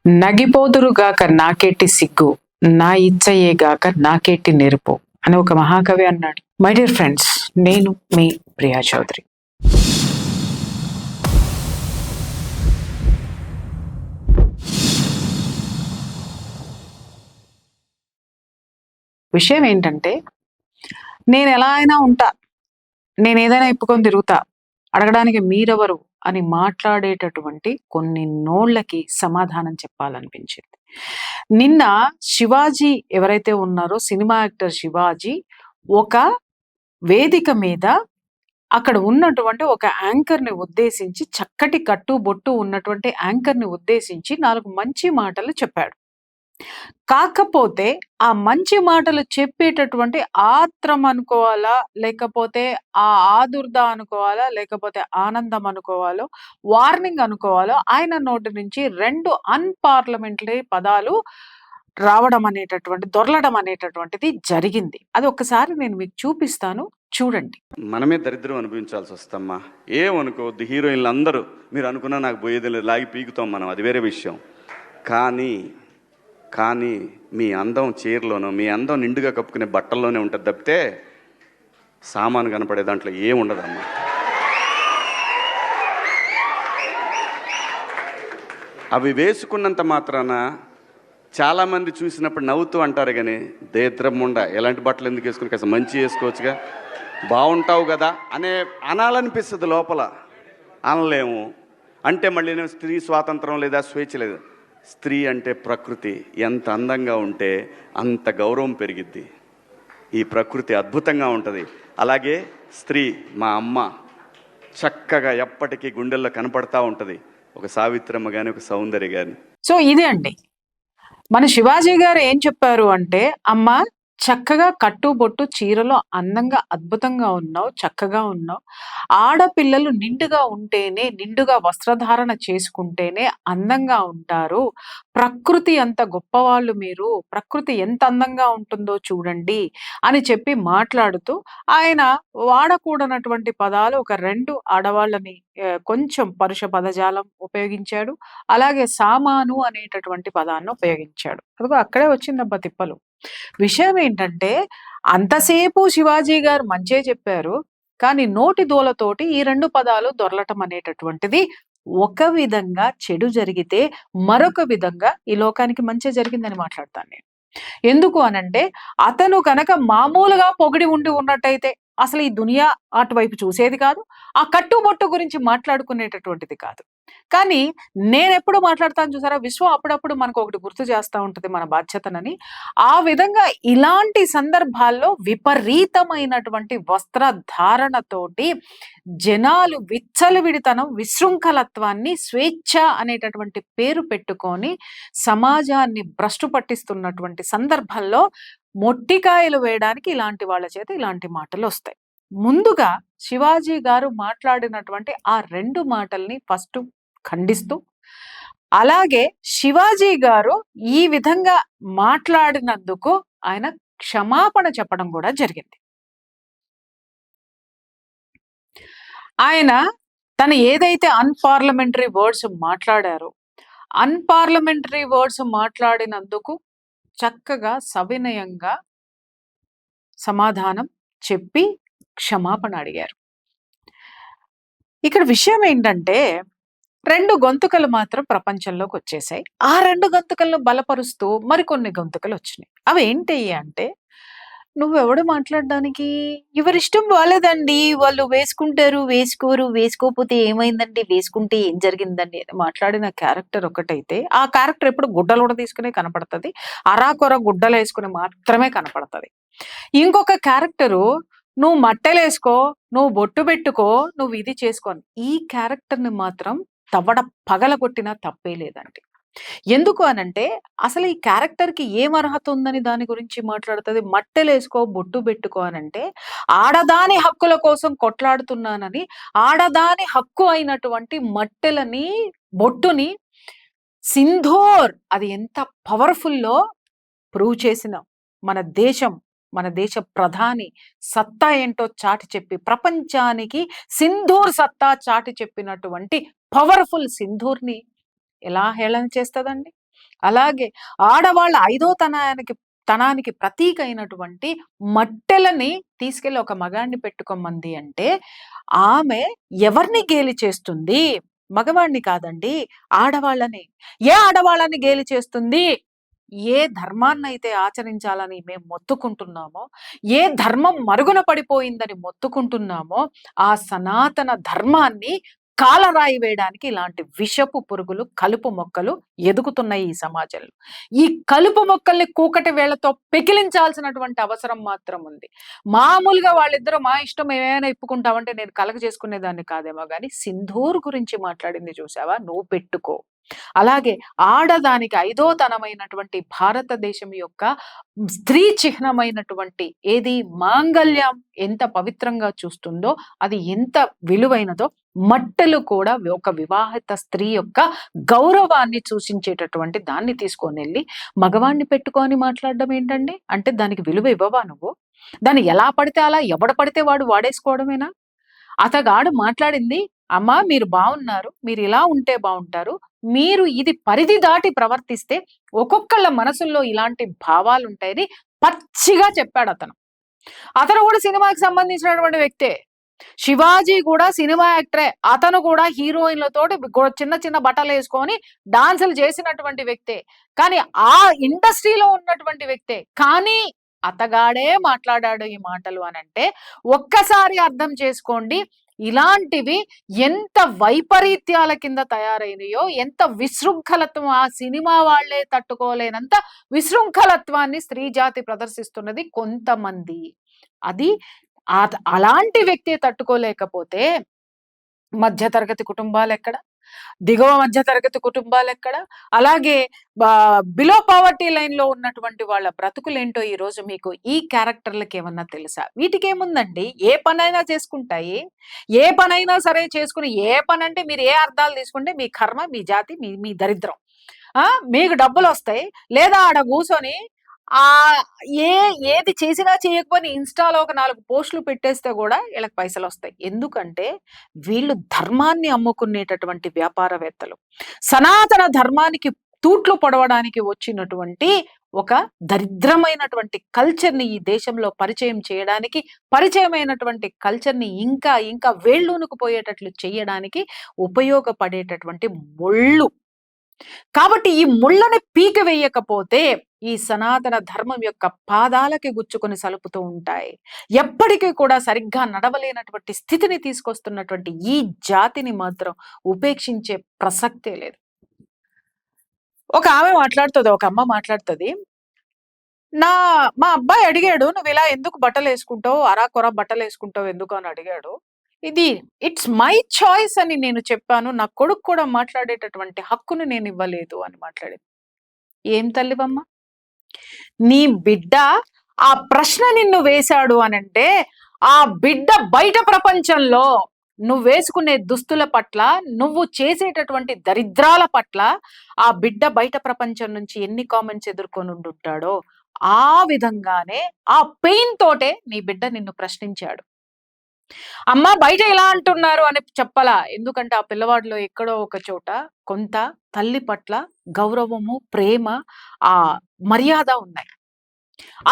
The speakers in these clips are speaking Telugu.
నగిపోదురుగాక నాకేటి సిగ్గు, నా ఇచ్చయేగాక నాకేటి నెరుపు అని ఒక మహాకవి అన్నాడు. మై డియర్ ఫ్రెండ్స్, నేను మీ ప్రియా చౌదరి. విషయం ఏంటంటే, నేను ఎలా అయినా ఉంటా, నేను ఏదైనా ఇప్పుకొని తిరుగుతా, అడగడానికి మీరెవరు అని మాట్లాడేటటువంటి కొన్ని నోళ్ళకి సమాధానం చెప్పాలనిపించింది. నిన్న శివాజీ ఎవరైతే ఉన్నారో, సినిమా యాక్టర్ శివాజీ ఒక వేదిక మీద అక్కడ ఉన్నటువంటి ఒక యాంకర్ని ఉద్దేశించి, చక్కటి కట్టు బొట్టు ఉన్నటువంటి యాంకర్ని ఉద్దేశించి 4 మంచి మాటలు చెప్పాడు. కాకపోతే ఆ మంచి మాటలు చెప్పేటటువంటి ఆత్రం అనుకోవాలా, లేకపోతే ఆ ఆదుర్ద అనుకోవాలా, లేకపోతే ఆనందం అనుకోవాలో, వార్నింగ్ అనుకోవాలో, ఆయన నోటి నుంచి 2 అన్‌పార్లమెంటరీ పదాలు రావడం అనేటటువంటి, దొర్లడం అనేటటువంటిది జరిగింది. అది ఒక్కసారి నేను మీకు చూపిస్తాను, చూడండి. మనమే దరిద్రం అనుభవించాల్సి వస్తమ్మా. ఏమనుకోవద్దు, హీరోయిన్లు అందరూ మీరు అనుకున్నా నాకు పోయేది లేదు, లాగి పీకుతాం మనం, అది వేరే విషయం. కానీ మీ అందం చీరలోనో, మీ అందం నిండుగా కప్పుకునే బట్టల్లోనే ఉంటుంది తప్పితే సామాను కనపడే దాంట్లో ఏముండదమ్మా. అవి వేసుకున్నంత మాత్రాన చాలామంది చూసినప్పుడు నవ్వుతూ అంటారు, కానీ దేద్రముండ ఎలాంటి బట్టలు ఎందుకు వేసుకుని కాస్త మంచి వేసుకోవచ్చుగా, బాగుంటావు కదా అనాలనిపిస్తుంది లోపల. అనలేము. అంటే మళ్ళీ స్త్రీ స్వాతంత్రం లేదా, స్వేచ్ఛ లేదు. స్త్రీ అంటే ప్రకృతి, ఎంత అందంగా ఉంటే అంత గౌరవం పెరిగిద్ది. ఈ ప్రకృతి అద్భుతంగా ఉంటుంది. అలాగే స్త్రీ, మా అమ్మ చక్కగా ఎప్పటికీ గుండెల్లో కనపడతా ఉంటుంది, ఒక సావిత్రమ్మ కానీ, ఒక సౌందర్య కానీ. సో ఇదే అండి, మన శివాజీ గారు ఏం చెప్పారు అంటే, అమ్మ చక్కగా కట్టుబొట్టు చీరలో అందంగా అద్భుతంగా ఉన్నావు, చక్కగా ఉన్నావు. ఆడపిల్లలు నిండుగా ఉంటేనే, నిండుగా వస్త్రధారణ చేసుకుంటేనే అందంగా ఉంటారు. ప్రకృతి అంత గొప్పవాళ్ళు మీరు, ప్రకృతి ఎంత అందంగా ఉంటుందో చూడండి అని చెప్పి మాట్లాడుతూ, ఆయన వాడకూడనటువంటి పదాలు ఒక 2 ఆడవాళ్ళని కొంచెం పరుష పదజాలం ఉపయోగించాడు. అలాగే సామాను అనేటటువంటి పదాన్ని ఉపయోగించాడు. అదిగో అక్కడే వచ్చిందబ్బా తిప్పలు. విషయం ఏంటంటే, అంతసేపు శివాజీ గారు మంచే చెప్పారు, కానీ నోటి దూలతోటి ఈ 2 పదాలు దొరలటం అనేటటువంటిది ఒక విధంగా చెడు జరిగితే, మరొక విధంగా ఈ లోకానికి మంచి జరిగిందని మాట్లాడతాను నేను. ఎందుకు అనంటే, అతను కనుక మామూలుగా పొగిడి ఉన్నట్టయితే అసలు ఈ దునియా అటువైపు చూసేది కాదు, ఆ కట్టుబొట్టు గురించి మాట్లాడుకునేటటువంటిది కాదు. కానీ నేనెప్పుడు మాట్లాడతాను చూసారా, విశ్వం అప్పుడప్పుడు మనకు ఒకటి గుర్తు చేస్తూ ఉంటుంది మన బాధ్యతనని. ఆ విధంగా ఇలాంటి సందర్భాల్లో విపరీతమైనటువంటి వస్త్రధారణతోటి జనాలు విచ్చలవిడితనం, విశృంఖలత్వాన్ని, స్వేచ్ఛ అనేటటువంటి పేరు పెట్టుకొని సమాజాన్ని భ్రష్టు పట్టిస్తున్నటువంటి సందర్భంలో మొట్టికాయలు వేయడానికి ఇలాంటి వాళ్ళ చేత ఇలాంటి మాటలు వస్తాయి. ముందుగా శివాజీ గారు మాట్లాడినటువంటి ఆ 2 మాటల్ని ఫస్ట్ ఖండిస్తూ, అలాగే శివాజీ గారు ఈ విధంగా మాట్లాడినందుకు ఆయన క్షమాపణ చెప్పడం కూడా జరిగింది. ఆయన తను ఏదైతే అన్‌పార్లమెంటరీ వర్డ్స్ మాట్లాడారో, అన్‌పార్లమెంటరీ వర్డ్స్ మాట్లాడినందుకు చక్కగా సవినయంగా సమాధానం చెప్పి క్షమాపణ అడిగారు. ఇక్కడ విషయం ఏంటంటే, 2 గొంతుకలు మాత్రం ప్రపంచంలోకి వచ్చేసాయి. ఆ 2 గొంతుకలను బలపరుస్తూ మరికొన్ని గొంతుకలు వచ్చినాయి. అవి ఏంటి అంటే, నువ్వెవడు మాట్లాడడానికి, ఎవరిష్టం వాళ్ళదండి, వాళ్ళు వేసుకుంటారు, వేసుకోరు, వేసుకోకపోతే ఏమైందండి, వేసుకుంటే ఏం జరిగిందండి అని మాట్లాడిన క్యారెక్టర్ ఒకటైతే, ఆ క్యారెక్టర్ ఎప్పుడు గుడ్డలు కూడా తీసుకునే కనపడుతుంది, అరాకొర గుడ్డలు వేసుకుని మాత్రమే కనపడుతుంది. ఇంకొక క్యారెక్టరు, నువ్వు మట్టెలేసుకో, నువ్వు బొట్టు పెట్టుకో, నువ్వు ఇది చేసుకో, ఈ క్యారెక్టర్ని మాత్రం తవడ పగలగొట్టినా తప్పే లేదండి. ఎందుకు అనంటే, అసలు ఈ క్యారెక్టర్‌కి ఏం అర్హత ఉందని దాని గురించి మాట్లాడుతది. మట్టెలేసుకో, బొట్టు పెట్టుకో అనంటే, ఆడదాని హక్కుల కోసం కొట్లాడుతున్నానని, ఆడదాని హక్కు అయినటువంటి మట్టెలని, బొట్టుని సింధూర్ అది ఎంత పవర్‌ఫుల్లో ప్రూవ్ చేసిన మన దేశ ప్రధాని సత్తా ఏంటో చాటి చెప్పి, ప్రపంచానికి సింధూర్ సత్తా చాటి చెప్పినటువంటి పవర్‌ఫుల్ సింధూర్‌ని ఎలా హేళన చేస్తదండి? అలాగే ఆడవాళ్ళ ఐదో తనానికి ప్రతీక అయినటువంటి మట్టెలని తీసుకెళ్ళి ఒక మగాడిని పెట్టుకోమంది అంటే ఆమె ఎవరిని గేలి చేస్తుంది? మగవాడిని కాదండి, ఆడవాళ్ళని. ఏ ఆడవాళ్ళని గేలి చేస్తుంది? ఏ ధర్మాన్నైతే ఆచరించాలని మేము మొత్తుకుంటున్నామో, ఏ ధర్మం మరుగున పడిపోయిందని మొత్తుకుంటున్నామో, ఆ సనాతన ధర్మాన్ని కాలరాయి వేయడానికి ఇలాంటి విషపు పురుగులు, కలుపు మొక్కలు ఎదుగుతున్నాయి ఈ సమాజంలో. ఈ కలుపు మొక్కల్ని కూకటి వేళ్లతో పెకిలించాల్సినటువంటి అవసరం మాత్రం ఉంది. మామూలుగా వాళ్ళిద్దరూ మా ఇష్టం మేమేమైనా ఇప్పుకుంటామంటే నేను కలగ చేసుకునేదాన్ని కాదేమో గాని, సింధూర్ గురించి మాట్లాడింది చూసావా? నువ్వు పెట్టుకో. అలాగే ఆడదానికి ఐదో తనమైనటువంటి భారతదేశం యొక్క స్త్రీ చిహ్నమైనటువంటి ఏది మాంగళ్యం ఎంత పవిత్రంగా చూస్తుందో, అది ఎంత విలువైనదో, మట్టెలు కూడా ఒక వివాహిత స్త్రీ యొక్క గౌరవాన్ని సూచించేటటువంటి దాన్ని తీసుకొని వెళ్ళి మగవాణ్ణి పెట్టుకొని మాట్లాడడం ఏంటండి? అంటే దానికి విలువ ఇవ్వవా నువ్వు? దాన్ని ఎలా పడితే అలా ఎవడ పడితే వాడు వాడేసుకోవడమేనా? అతగాడు మాట్లాడింది, అమ్మా మీరు బాగున్నారు, మీరు ఇలా ఉంటే బాగుంటారు, మీరు ఇది పరిధి దాటి ప్రవర్తిస్తే ఒక్కొక్కళ్ళ మనసుల్లో ఇలాంటి భావాలు ఉంటాయని పచ్చిగా చెప్పాడు అతను. అతను కూడా సినిమాకి సంబంధించినటువంటి వ్యక్తే. శివాజీ కూడా సినిమా యాక్టరే. అతను కూడా హీరోయిన్లతోటి చిన్న చిన్న బట్టలు వేసుకొని డాన్సులు చేసినటువంటి వ్యక్తే. కానీ ఆ ఇండస్ట్రీలో ఉన్నటువంటి వ్యక్తే. కానీ అతగాడే మాట్లాడాడు ఈ మాటలు అనంటే ఒక్కసారి అర్థం చేసుకోండి, ఇలాంటివి ఎంత వైపరీత్యాల కింద తయారైనయో, ఎంత విశృంఖలత్వం, ఆ సినిమా వాళ్లే తట్టుకోలేనంత విశృంఖలత్వాన్ని స్త్రీ జాతి ప్రదర్శిస్తున్నది కొంతమంది. అది అలాంటి వ్యక్తి తట్టుకోలేకపోతే మధ్యతరగతి కుటుంబాలు ఎక్కడ? దిగువ మధ్య తరగతి కుటుంబాలు ఎక్కడ? అలాగే బిలో పవర్టీ లైన్ లో ఉన్నటువంటి వాళ్ళ బ్రతుకులేంటో ఈ రోజు మీకు ఈ క్యారెక్టర్లకి ఏమన్నా తెలుసా? వీటికి ఏముందండి, ఏ పనైనా చేసుకుంటాయి. ఏ పనైనా సరే చేసుకుని, ఏ పని అంటే మీరు ఏ అర్థాలు తీసుకుంటే మీ కర్మ, మీ జాతి, మీ దరిద్రం. మీకు డబ్బులు వస్తాయి, లేదా ఆడ కూర్చొని ఆ ఏది చేసినా చేయకపోయినా ఇన్స్టాలో ఒక 4 పోస్టులు పెట్టేస్తే కూడా వీళ్ళకి పైసలు వస్తాయి. ఎందుకంటే వీళ్ళు ధర్మాన్ని అమ్ముకునేటటువంటి వ్యాపారవేత్తలు. సనాతన ధర్మానికి తూట్లు పొడవడానికి వచ్చినటువంటి ఒక దరిద్రమైనటువంటి కల్చర్ని ఈ దేశంలో పరిచయం చేయడానికి, పరిచయమైనటువంటి కల్చర్ని ఇంకా ఇంకా వేళ్ళూనుకుపోయేటట్లు చేయడానికి ఉపయోగపడేటటువంటి ముళ్ళు. కాబట్టి ఈ ముళ్ళని పీక వేయకపోతే ఈ సనాతన ధర్మం యొక్క పాదాలకి గుచ్చుకొని సలుపుతూ ఉంటాయి. ఎప్పటికీ కూడా సరిగ్గా నడవలేనటువంటి స్థితిని తీసుకొస్తున్నటువంటి ఈ జాతిని మాత్రం ఉపేక్షించే ప్రసక్తే లేదు. ఒక ఆమె మాట్లాడుతుంది, ఒక అమ్మ మాట్లాడుతుంది, మా అబ్బాయి అడిగాడు, నువ్వు ఇలా ఎందుకు బట్టలు వేసుకుంటావు, అరాకొర బట్టలు వేసుకుంటావు ఎందుకు అని అడిగాడు. ఇది ఇట్స్ మై చాయిస్ అని నేను చెప్పాను. నా కొడుకు కూడా మాట్లాడేటటువంటి హక్కును నేను ఇవ్వలేదు అని మాట్లాడింది. ఏం తల్లివమ్మా? నీ బిడ్డ ఆ ప్రశ్న నిన్ను వేశాడు అనంటే ఆ బిడ్డ బయట ప్రపంచంలో నువ్వు వేసుకునే దుస్తుల పట్ల, నువ్వు చేసేటటువంటి దరిద్రాల పట్ల ఆ బిడ్డ బయట ప్రపంచం నుంచి ఎన్ని కామెంట్స్ ఎదుర్కొని ఉండుంటాడో ఆ విధంగానే ఆ పెయిన్ తోటే నీ బిడ్డ నిన్ను ప్రశ్నించాడు. అమ్మ బయట ఎలా అంటున్నారు అని చెప్పలా. ఎందుకంటే ఆ పిల్లవాడిలో ఎక్కడో ఒక చోట కొంత తల్లి పట్ల గౌరవము, ప్రేమ, ఆ మర్యాద ఉన్నాయి.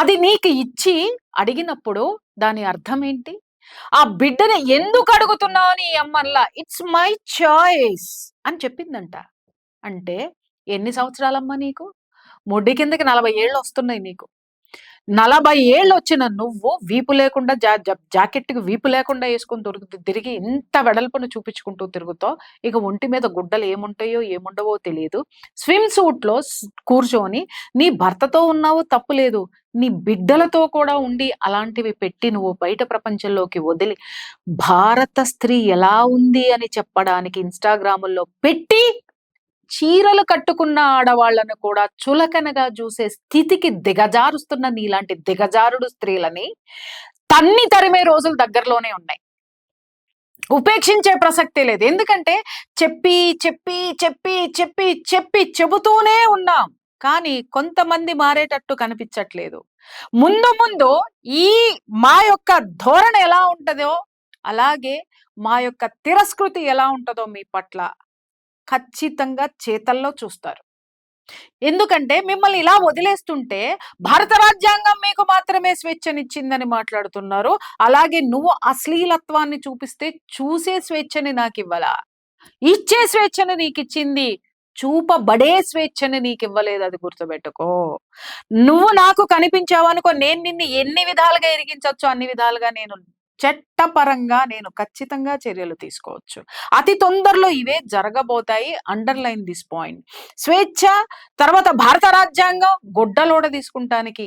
అది నీకు ఇచ్చి అడిగినప్పుడు దాని అర్థం ఏంటి? ఆ బిడ్డని ఎందుకు అడుగుతున్నావు అని అమ్మల్లా ఇట్స్ మై చాయిస్ అని చెప్పిందంట. అంటే ఎన్ని సంవత్సరాలమ్మా నీకు? ముడ్డి కిందకి 40 ఏళ్ళు వస్తున్నాయి నీకు. 40 ఏళ్ళు వచ్చిన నువ్వు వీపు లేకుండా జాకెట్కి వీపు లేకుండా వేసుకొని తిరిగి ఇంత వెడల్పును చూపించుకుంటూ తిరుగుతావు. ఇక ఒంటి మీద గుడ్డలు ఏముంటాయో ఏముండవో తెలియదు. స్విమ్ సూట్ లో కూర్చొని నీ భర్తతో ఉన్నావు తప్పులేదు, నీ బిడ్డలతో కూడా ఉండి అలాంటివి పెట్టి నువ్వు బయట ప్రపంచంలోకి వదిలి భారత స్త్రీ ఎలా ఉంది అని చెప్పడానికి ఇన్స్టాగ్రాముల్లో పెట్టి చీరలు కట్టుకున్న ఆడవాళ్లను కూడా చులకనగా చూసే స్థితికి దిగజారుస్తున్న నీలాంటి దిగజారుడు స్త్రీలని తన్ని తరిమే రోజులు దగ్గరలోనే ఉన్నాయి. ఉపేక్షించే ప్రసక్తే లేదు. ఎందుకంటే చెప్పి చెప్పి చెప్పి చెప్పి చెప్పి చెబుతూనే ఉన్నాం, కానీ కొంతమంది మారేటట్టు కనిపించట్లేదు. ముందు ముందు ఈ మా యొక్క ధోరణి ఎలా ఉంటుందో, అలాగే మా యొక్క తిరస్కృతి ఎలా ఉంటుందో మీ పట్ల ఖచ్చితంగా చేతల్లో చూస్తారు. ఎందుకంటే మిమ్మల్ని ఇలా వదిలేస్తుంటే భారత రాజ్యాంగం మీకు మాత్రమే స్వేచ్ఛనిచ్చిందని మాట్లాడుతున్నారు. అలాగే నువ్వు అశ్లీలత్వాన్ని చూపిస్తే చూసే స్వేచ్ఛని నాకివ్వలా. ఇచ్చే స్వేచ్ఛని నీకిచ్చింది. చూపబడే స్వేచ్ఛని నీకివ్వలేదు. అది గుర్తుపెట్టుకో. నువ్వు నాకు కనిపించావనుకో, నేను నిన్ను ఎన్ని విధాలుగా ఇరిగించొచ్చో అన్ని విధాలుగా నేను చట్టపరంగా నేను ఖచ్చితంగా చర్యలు తీసుకోవచ్చు. అతి తొందరలో ఇవే జరగబోతాయి. Underline this point. స్వేచ్ఛ, తర్వాత భారత రాజ్యాంగం గొడ్డలోడ తీసుకుంటానికి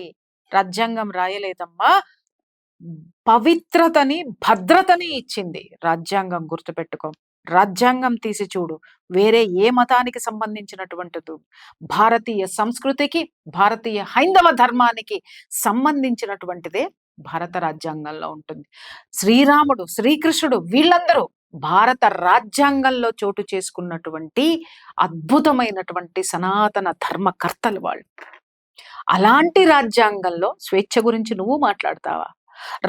రాజ్యాంగం రాయలేదమ్మా. పవిత్రతని, భద్రతని ఇచ్చింది రాజ్యాంగం, గుర్తుపెట్టుకో. రాజ్యాంగం తీసి చూడు. వేరే ఏ మతానికి సంబంధించినటువంటిది, భారతీయ సంస్కృతికి, భారతీయ హైందవ ధర్మానికి సంబంధించినటువంటిదే భారత రాజ్యాంగంలో ఉంటుంది. శ్రీరాముడు, శ్రీకృష్ణుడు వీళ్ళందరూ భారత రాజ్యాంగంలో చోటు చేసుకున్నటువంటి అద్భుతమైనటువంటి సనాతన ధర్మకర్తలు వాళ్ళు. అలాంటి రాజ్యాంగంలో స్వేచ్ఛ గురించి నువ్వు మాట్లాడతావా?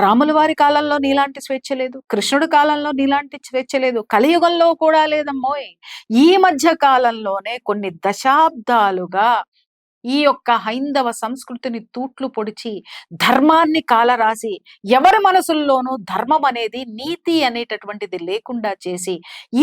రాముల వారి కాలంలో నీలాంటి స్వేచ్ఛ లేదు. కృష్ణుడి కాలంలో నీలాంటి స్వేచ్ఛ లేదు. కలియుగంలో కూడా లేదమ్మోయ్. ఈ మధ్య కాలంలోనే కొన్ని దశాబ్దాలుగా ఈ యొక్క హైందవ సంస్కృతిని తూట్లు పొడిచి, ధర్మాన్ని కాలరాసి, ఎవరి మనసుల్లోనూ ధర్మం అనేది, నీతి అనేటటువంటిది లేకుండా చేసి,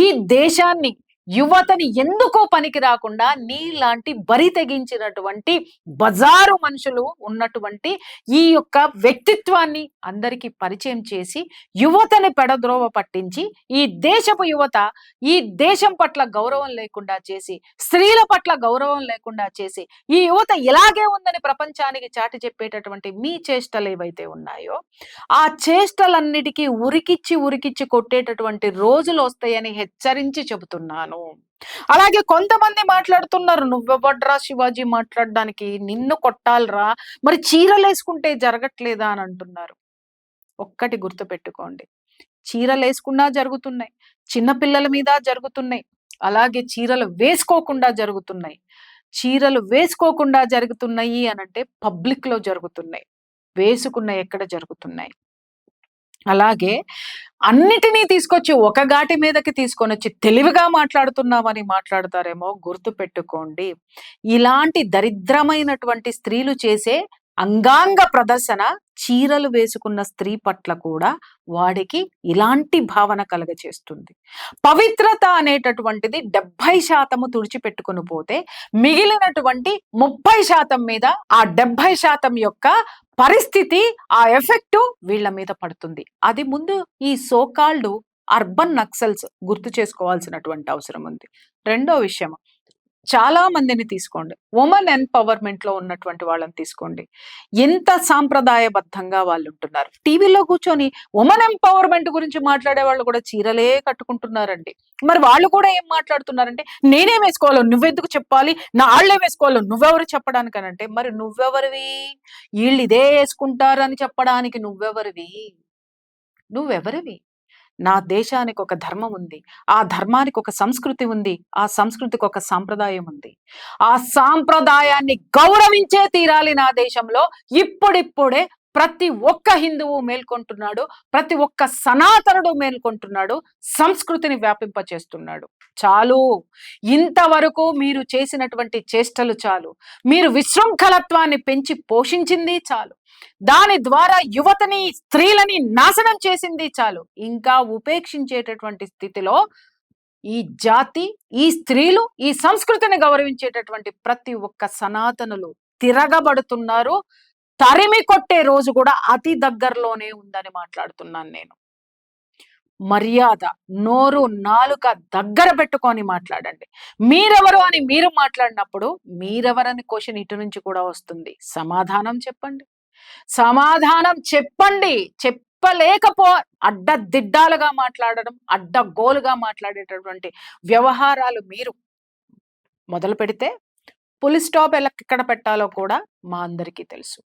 ఈ దేశాన్ని, యువతని ఎందుకో పనికి రాకుండా నీలాంటి బరి తెగించినటువంటి బజారు మనుషులు ఉన్నటువంటి ఈ యొక్క వ్యక్తిత్వాన్ని అందరికీ పరిచయం చేసి, యువతని పెడద్రోవ పట్టించి, ఈ దేశపు యువత ఈ దేశం పట్ల గౌరవం లేకుండా చేసి, స్త్రీల పట్ల గౌరవం లేకుండా చేసి, ఈ యువత ఇలాగే ఉందని ప్రపంచానికి చాటి చెప్పేటటువంటి మీ చేష్టలు ఏవైతే ఉన్నాయో, ఆ చేష్టలన్నిటికీ ఉరికిచ్చి కొట్టేటటువంటి రోజులు వస్తాయని హెచ్చరించి చెబుతున్నాను. అలాగే కొంతమంది మాట్లాడుతున్నారు, నువ్వెవడ్రా శివాజీ మాట్లాడడానికి, నిన్ను కొట్టాలరా, మరి చీరలేసుకుంటే జరగట్లేదా అని అంటున్నారు. ఒక్కటి గుర్తుపెట్టుకోండి, చీరలేసుకున్నా జరుగుతున్నాయి, చిన్నపిల్లల మీద జరుగుతున్నాయి, అలాగే చీరలు వేసుకోకుండా జరుగుతున్నాయి. చీరలు వేసుకోకుండా జరుగుతున్నాయి అనంటే పబ్లిక్ లో జరుగుతున్నాయి, వేసుకున్న ఎక్కడ జరుగుతున్నాయి. అలాగే అన్నిటినీ తీసుకొచ్చి ఒక ఘాటి మీదకి తీసుకొని వచ్చి తెలివిగా మాట్లాడుతున్నామని మాట్లాడతారేమో. గుర్తు పెట్టుకోండి, ఇలాంటి దరిద్రమైనటువంటి స్త్రీలు చేసే అంగాంగ ప్రదర్శన చీరలు వేసుకున్న స్త్రీ పట్ల కూడా వాడికి ఇలాంటి భావన కలగచేస్తుంది. పవిత్రత అనేటటువంటిది 70% తుడిచిపెట్టుకుని పోతే మిగిలినటువంటి 30% మీద ఆ 70% యొక్క పరిస్థితి, ఆ ఎఫెక్ట్ వీళ్ళ మీద పడుతుంది. అది ముందు ఈ సోకాల్డ్ అర్బన్ నక్సల్స్ గుర్తు చేసుకోవాల్సినటువంటి అవసరం ఉంది. రెండో విషయం, చాలా మందిని తీసుకోండి, ఉమెన్ ఎంపవర్మెంట్ లో ఉన్నటువంటి వాళ్ళని తీసుకోండి, ఎంత సాంప్రదాయబద్ధంగా వాళ్ళు ఉంటున్నారు. టీవీలో కూర్చొని ఉమెన్ ఎంపవర్మెంట్ గురించి మాట్లాడే వాళ్ళు కూడా చీరలే కట్టుకుంటున్నారండి. మరి వాళ్ళు కూడా ఏం మాట్లాడుతున్నారంటే, నేనే వేసుకోవాలి, నువ్వెందుకు చెప్పాలి, నా ఆళ్లే వేసుకోవాలి, నువ్వెవరు చెప్పడానికనంటే, మరి నువ్వెవరివి? వీళ్ళు ఇదే వేసుకుంటారని చెప్పడానికి నువ్వెవరివి? నా దేశానికి ఒక ధర్మం ఉంది, ఆ ధర్మానికి ఒక సంస్కృతి ఉంది, ఆ సంస్కృతికి ఒక సాంప్రదాయం ఉంది. ఆ సాంప్రదాయాన్ని గౌరవించే తీరాలి నా దేశంలో. ఇప్పుడిప్పుడే ప్రతి ఒక్క హిందువు మేల్కొంటున్నాడు, ప్రతి ఒక్క సనాతనుడు మేల్కొంటున్నాడు, సంస్కృతిని వ్యాపింపచేస్తున్నాడు. చాలు, ఇంతవరకు మీరు చేసినటువంటి చేష్టలు చాలు, మీరు విశృంఖలత్వాన్ని పెంచి పోషించింది చాలు, దాని ద్వారా యువతని, స్త్రీలని నాశనం చేసింది చాలు. ఇంకా ఉపేక్షించేటటువంటి స్థితిలో ఈ జాతి, ఈ స్త్రీలు, ఈ సంస్కృతిని గౌరవించేటటువంటి ప్రతి ఒక్క సనాతనులు తిరగబడుతున్నారు. తరిమి కొట్టే రోజు కూడా అతి దగ్గరలోనే ఉందని మాట్లాడుతున్నాను నేను. మర్యాద, నోరు నాలుక దగ్గర పెట్టుకొని మాట్లాడండి. మీరెవరు అని మీరు మాట్లాడినప్పుడు మీరెవరని క్వశ్చన్ ఇటు నుంచి కూడా వస్తుంది. సమాధానం చెప్పండి. చెప్పలేకపో అడ్డదిడ్డాలుగా మాట్లాడడం, అడ్డగోలుగా మాట్లాడేటటువంటి వ్యవహారాలు మీరు మొదలు పెడితే పులి స్టాప్ ఎక్కడ పెట్టాలో కూడా మా అందరికీ తెలుసు.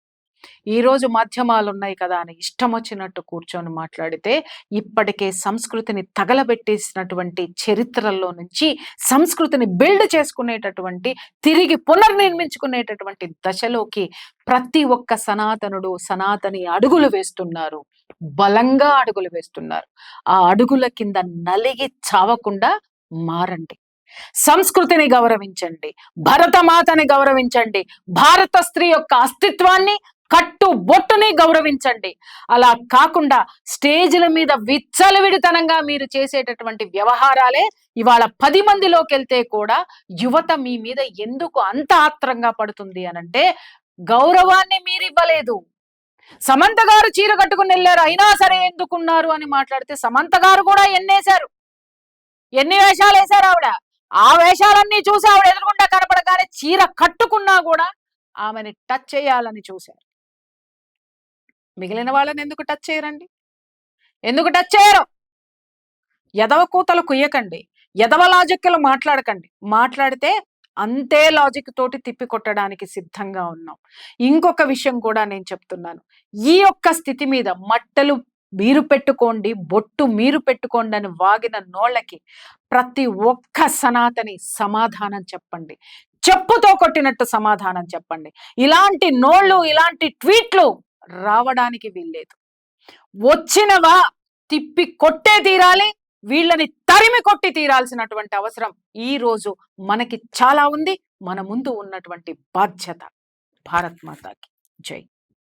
ఈ రోజు మాధ్యమాలు ఉన్నాయి కదా అని ఇష్టం వచ్చినట్టు కూర్చొని మాట్లాడితే ఇప్పటికే సంస్కృతిని తగలబెట్టేసినటువంటి చరిత్రల్లో నుంచి సంస్కృతిని బిల్డ్ చేసుకునేటటువంటి, తిరిగి పునర్నిర్మించుకునేటటువంటి దశలోకి ప్రతి ఒక్క సనాతనుడు, సనాతని అడుగులు వేస్తున్నారు, బలంగా అడుగులు వేస్తున్నారు. ఆ అడుగుల కింద నలిగి చావకుండా మారండి. సంస్కృతిని గౌరవించండి, భరతమాతని గౌరవించండి, భారత స్త్రీ యొక్క అస్తిత్వాన్ని కట్టు బొట్టుని గౌరవించండి. అలా కాకుండా స్టేజ్ల మీద విచ్చలవిడితనంగా మీరు చేసేటటువంటి వ్యవహారాలే ఇవాళ 10 మందిలోకి వెళ్తే కూడా యువత మీ మీద ఎందుకు అంత ఆత్రంగా పడుతుంది అనంటే గౌరవాన్ని మీరు ఇవ్వలేదు. సమంత గారు చీర కట్టుకుని వెళ్ళారు, అయినా సరే ఎందుకున్నారు అని మాట్లాడితే సమంత గారు కూడా ఎన్ని వేషాలు వేశారు ఆవిడ. ఆ వేషాలన్నీ చూసి ఆవిడ ఎదురుగుండా కనపడగానే చీర కట్టుకున్నా కూడా ఆమెని టచ్ చేయాలని చూశారు. మిగిలిన వాళ్ళని ఎందుకు టచ్ చేయరండి? ఎందుకు టచ్ చేయరు? ఎదవ కూతలు కుయ్యకండి, ఎదవ లాజిక్లు మాట్లాడకండి. మాట్లాడితే అంతే లాజిక్ తోటి తిప్పి కొట్టడానికి సిద్ధంగా ఉన్నాం. ఇంకొక విషయం కూడా నేను చెప్తున్నాను, ఈ యొక్క స్థితి మీద మట్టలు మీరు పెట్టుకోండి, బొట్టు మీరు పెట్టుకోండి అని వాగిన నోళ్ళకి ప్రతి ఒక్క సనాతని సమాధానం చెప్పండి, చెప్పుతో కొట్టినట్టు సమాధానం చెప్పండి. ఇలాంటి నోళ్ళు, ఇలాంటి ట్వీట్లు రావడానికి వీల్లేదు. వచ్చినవా తిప్పి కొట్టే తీరాలి, వీళ్ళని తరిమి కొట్టి తీరాల్సినటువంటి అవసరం ఈ రోజు మనకి చాలా ఉంది. మన ముందు ఉన్నటువంటి బాధ్యత. భారత్ మాతాకి జై.